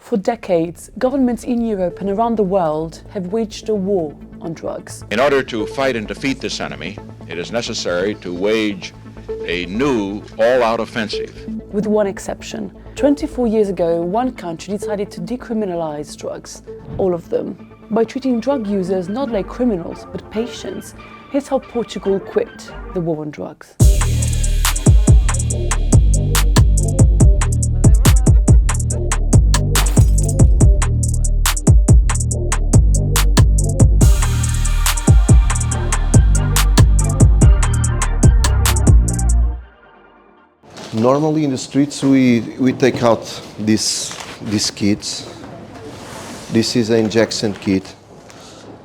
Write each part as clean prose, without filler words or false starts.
For decades, governments in Europe and around the world have waged a war on drugs. In order to fight and defeat this enemy, it is necessary to wage a new all-out offensive. With one exception. 24 years ago, one country decided to decriminalize drugs, all of them, by treating drug users not like criminals, but patients. Here's how Portugal quit the war on drugs. Normally in the streets we take out these kits. This is an injection kit.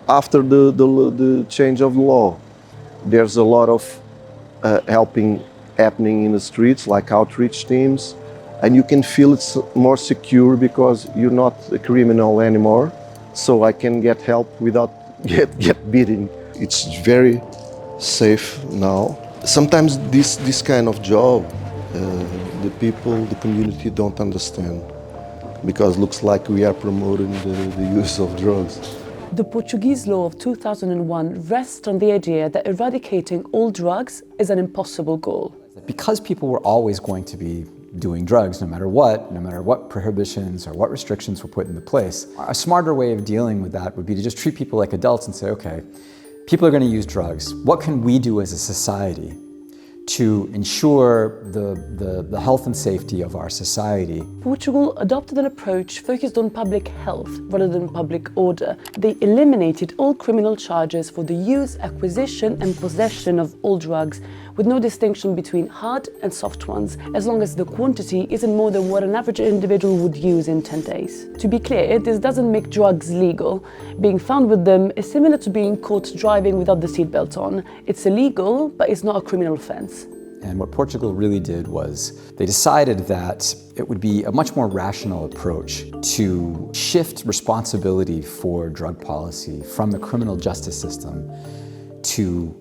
After the change of law, there's a lot of helping happening in the streets, like outreach teams, and you can feel it's more secure because you're not a criminal anymore. So I can get help without get beaten. It's very safe now. Sometimes this kind of job, the people, the community don't understand, because it looks like we are promoting the use of drugs. The Portuguese law of 2001 rests on the idea that eradicating all drugs is an impossible goal. Because people were always going to be doing drugs no matter what prohibitions or what restrictions were put into place, a smarter way of dealing with that would be to just treat people like adults and say, okay, people are going to use drugs. What can we do as a society to ensure the health and safety of our society? Portugal adopted an approach focused on public health rather than public order. They eliminated all criminal charges for the use, acquisition and possession of all drugs, with no distinction between hard and soft ones, as long as the quantity isn't more than what an average individual would use in 10 days. To be clear, this doesn't make drugs legal. Being found with them is similar to being caught driving without the seatbelt on. It's illegal, but it's not a criminal offense. And what Portugal really did was they decided that it would be a much more rational approach to shift responsibility for drug policy from the criminal justice system to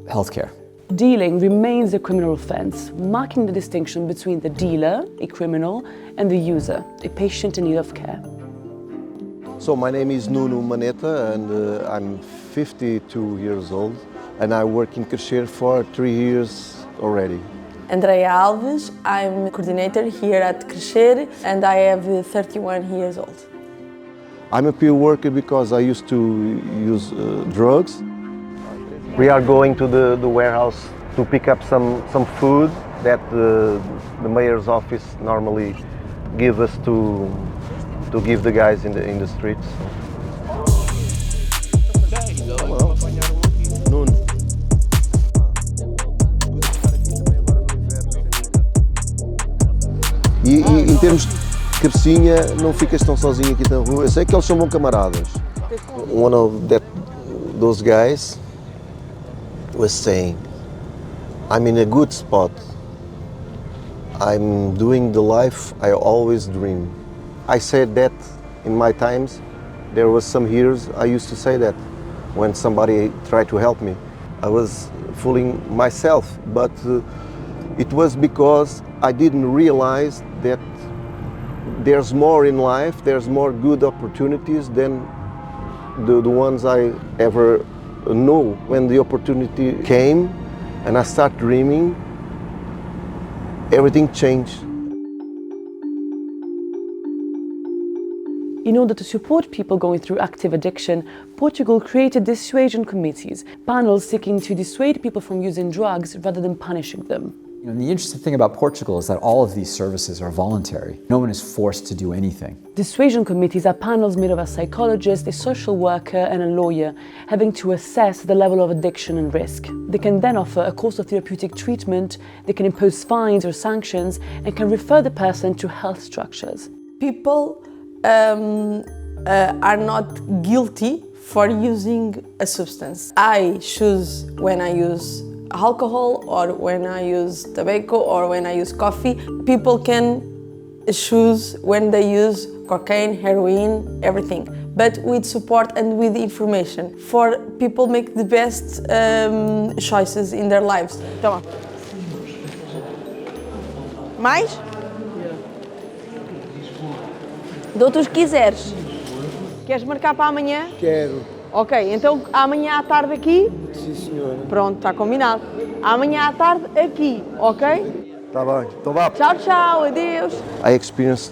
healthcare. Dealing remains a criminal offense, marking the distinction between the dealer, a criminal, and the user, a patient in need of care. So my name is Nuno Maneta, and I'm 52 years old, and I work in Crescer for 3 years already. Andrea Alves, I'm coordinator here at Crescer, and I have 31 years old. I'm a peer worker because I used to use drugs. We are going to the warehouse to pick up some food that the mayor's office normally give us to give the guys in the streets. E em termos de cabecinha, não ficas tão sozinho aqui na rua. Eu sei que eles são bons camaradas. One of those guys was saying, I'm in a good spot. I'm doing the life I always dream. I said that in my times. There was some years I used to say that when somebody tried to help me. I was fooling myself, but it was because I didn't realize that there's more in life, there's more good opportunities than the ones I ever knew. When the opportunity came and I started dreaming, everything changed. In order to support people going through active addiction, Portugal created dissuasion committees, panels seeking to dissuade people from using drugs rather than punishing them. And the interesting thing about Portugal is that all of these services are voluntary. No one is forced to do anything. Dissuasion committees are panels made of a psychologist, a social worker and a lawyer, having to assess the level of addiction and risk. They can then offer a course of therapeutic treatment, they can impose fines or sanctions, and can refer the person to health structures. People are not guilty for using a substance. I choose when I use alcohol or when I use tobacco or when I use coffee. People can choose when they use cocaine, heroin, everything, but with support and with information for people make the best choices in their lives. Toma. Mais? Dou-te os que quiseres. Queres marcar para amanhã? Quero. Ok, então amanhã à tarde aqui? Sim, senhora. Pronto, está combinado. Amanhã à tarde aqui, ok? Tá bem. Então vá. Tchau, tchau, adeus. I experienced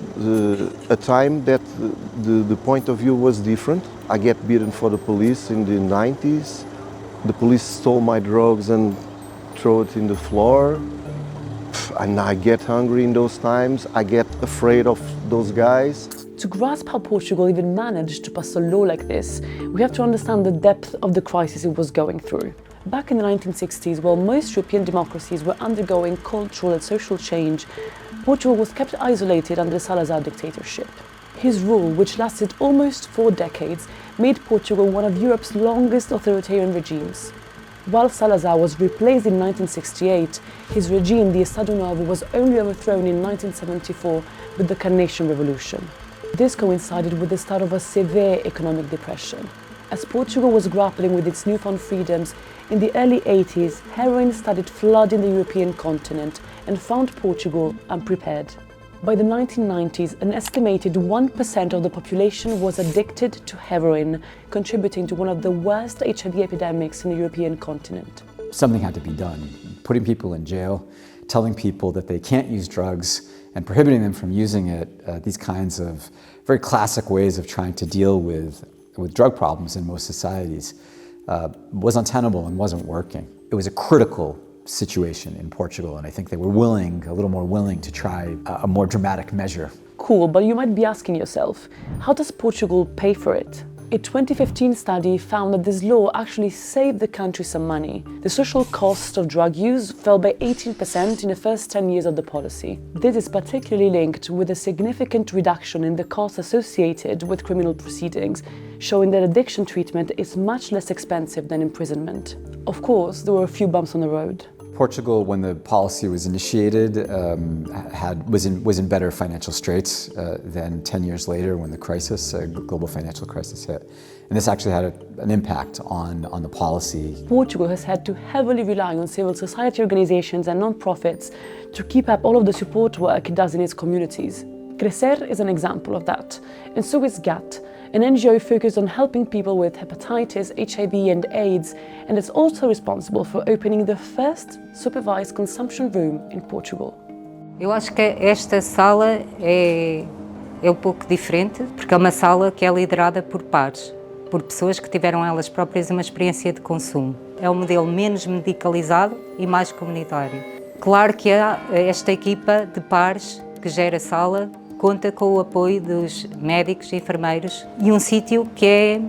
a time that the point of view was different. I get beaten for the police in the 90s. The police stole my drugs and throw it in the floor. And I get hungry in those times. I get afraid of those guys. To grasp how Portugal even managed to pass a law like this, we have to understand the depth of the crisis it was going through. Back in the 1960s, while most European democracies were undergoing cultural and social change, Portugal was kept isolated under the Salazar dictatorship. His rule, which lasted almost 4 decades, made Portugal one of Europe's longest authoritarian regimes. While Salazar was replaced in 1968, his regime, the Estado Novo, was only overthrown in 1974 with the Carnation Revolution. This coincided with the start of a severe economic depression. As Portugal was grappling with its newfound freedoms, in the early 80s, heroin started flooding the European continent and found Portugal unprepared. By the 1990s, an estimated 1% of the population was addicted to heroin, contributing to one of the worst HIV epidemics in the European continent. Something had to be done. Putting people in jail, telling people that they can't use drugs, and prohibiting them from using it, these kinds of very classic ways of trying to deal with drug problems in most societies, was untenable and wasn't working. It was a critical situation in Portugal, and I think they were a little more willing to try a more dramatic measure. Cool, but you might be asking yourself, how does Portugal pay for it? A 2015 study found that this law actually saved the country some money. The social cost of drug use fell by 18% in the first 10 years of the policy. This is particularly linked with a significant reduction in the costs associated with criminal proceedings, showing that addiction treatment is much less expensive than imprisonment. Of course, there were a few bumps on the road. Portugal, when the policy was initiated, was in better financial straits than 10 years later when the global financial crisis hit. And this actually had an impact on the policy. Portugal has had to heavily rely on civil society organizations and non-profits to keep up all of the support work it does in its communities. Crescer is an example of that, and so is GAT, an NGO focused on helping people with hepatitis, HIV and AIDS, and it's also responsible for opening the first supervised consumption room in Portugal. Eu acho que esta sala é um pouco diferente, porque é uma sala que é liderada por pares, por pessoas que tiveram elas próprias uma experiência de consumo. É um modelo menos medicalizado e mais comunitário. Claro que esta equipa de pares que gera a sala conta com o apoio dos médicos e enfermeiros e um sítio que é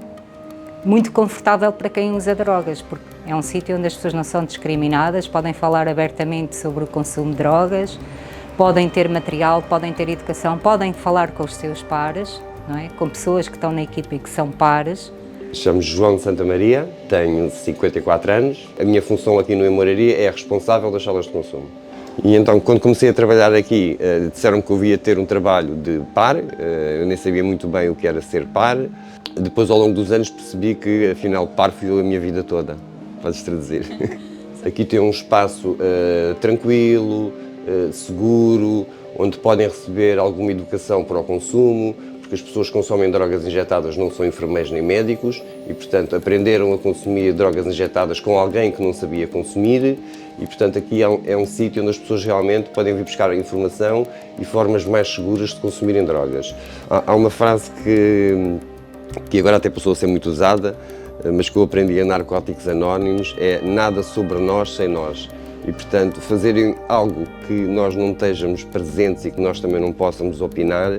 muito confortável para quem usa drogas, porque é um sítio onde as pessoas não são discriminadas, podem falar abertamente sobre o consumo de drogas, podem ter material, podem ter educação, podem falar com os seus pares, não é? Com pessoas que estão na equipa e que são pares. Chamo-me João de Santa Maria, tenho 54 anos. A minha função aqui no Emoraria é a responsável das salas de consumo. E então, quando comecei a trabalhar aqui, disseram-me que eu ia ter um trabalho de par, eu nem sabia muito bem o que era ser par. Depois, ao longo dos anos, percebi que, afinal, par fui eu a minha vida toda, podes traduzir. Aqui tem um espaço tranquilo, seguro, onde podem receber alguma educação para o consumo, porque as pessoas que consomem drogas injetadas não são enfermeiros nem médicos e, portanto, aprenderam a consumir drogas injetadas com alguém que não sabia consumir e, portanto, aqui é um sítio onde as pessoas realmente podem vir buscar informação e formas mais seguras de consumirem drogas. Há uma frase que agora até passou a ser muito usada, mas que eu aprendi em Narcóticos Anónimos, é nada sobre nós sem nós. E, portanto, fazerem algo que nós não estejamos presentes e que nós também não possamos opinar,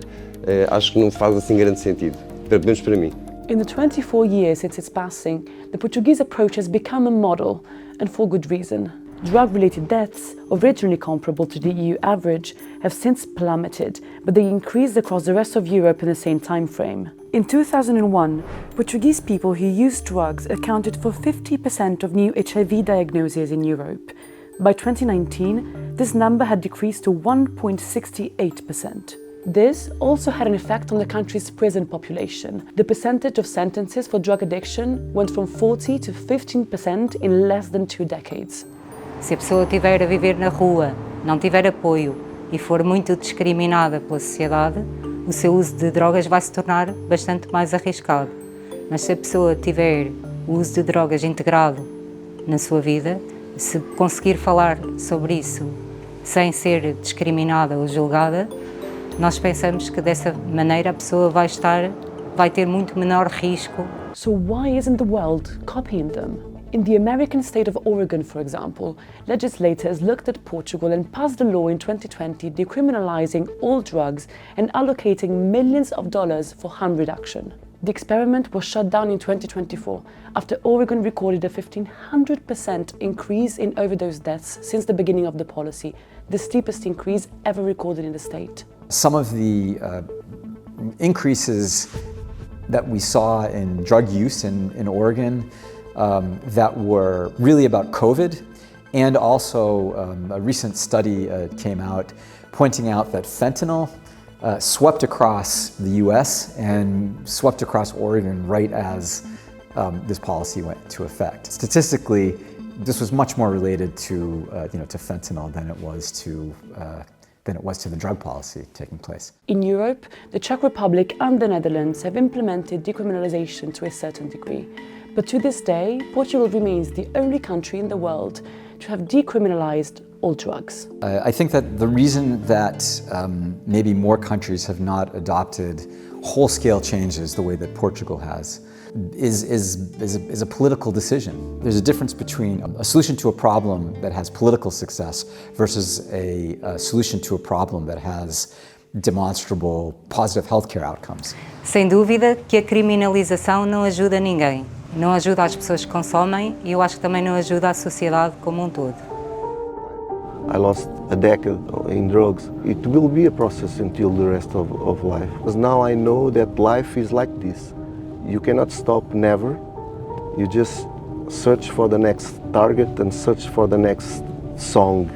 acho que não faz assim grande sentido, pelo menos para mim. In the 24 years since its passing, the Portuguese approach has become a model, and for good reason. Drug-related deaths, originally comparable to the EU average, have since plummeted, but they increased across the rest of Europe in the same time frame. In 2001, Portuguese people who used drugs accounted for 50% of new HIV diagnoses in Europe. By 2019, this number had decreased to 1.68%. This also had an effect on the country's prison population. The percentage of sentences for drug addiction went from 40 to 15% in less than 2 decades. Se a pessoa estiver a viver na rua, não tiver apoio e for muito discriminada pela sociedade, o seu uso de drogas vai se tornar bastante mais arriscado. Mas se a pessoa tiver o uso de drogas integrado na sua vida, se conseguir falar sobre isso sem ser discriminada ou julgada, nós pensamos que dessa maneira a pessoa vai ter muito menor risco. So why isn't the world copying them? In the American state of Oregon, for example, legislators looked at Portugal and passed a law in 2020 decriminalizing all drugs and allocating millions of dollars for harm reduction. The experiment was shut down in 2024 after Oregon recorded a 1,500% increase in overdose deaths since the beginning of the policy, the steepest increase ever recorded in the state. Some of the increases that we saw in drug use in Oregon that were really about COVID, and also a recent study came out pointing out that fentanyl swept across the US and swept across Oregon right as this policy went into effect. Statistically, this was much more related to to fentanyl than it was to the drug policy taking place. In Europe, the Czech Republic and the Netherlands have implemented decriminalization to a certain degree. But to this day, Portugal remains the only country in the world to have decriminalized all drugs. I think that the reason that maybe more countries have not adopted whole-scale changes the way that Portugal has is a political decision. There's a difference between a solution to a problem that has political success versus a solution to a problem that has demonstrable positive healthcare outcomes. Sem dúvida que a criminalização não ajuda ninguém. Não ajuda as pessoas que consomem e eu acho que também não ajuda a sociedade como um todo. I lost a decade in drugs. It will be a process until the rest of life. Because now I know that life is like this. You cannot stop, never. You just search for the next target and search for the next song.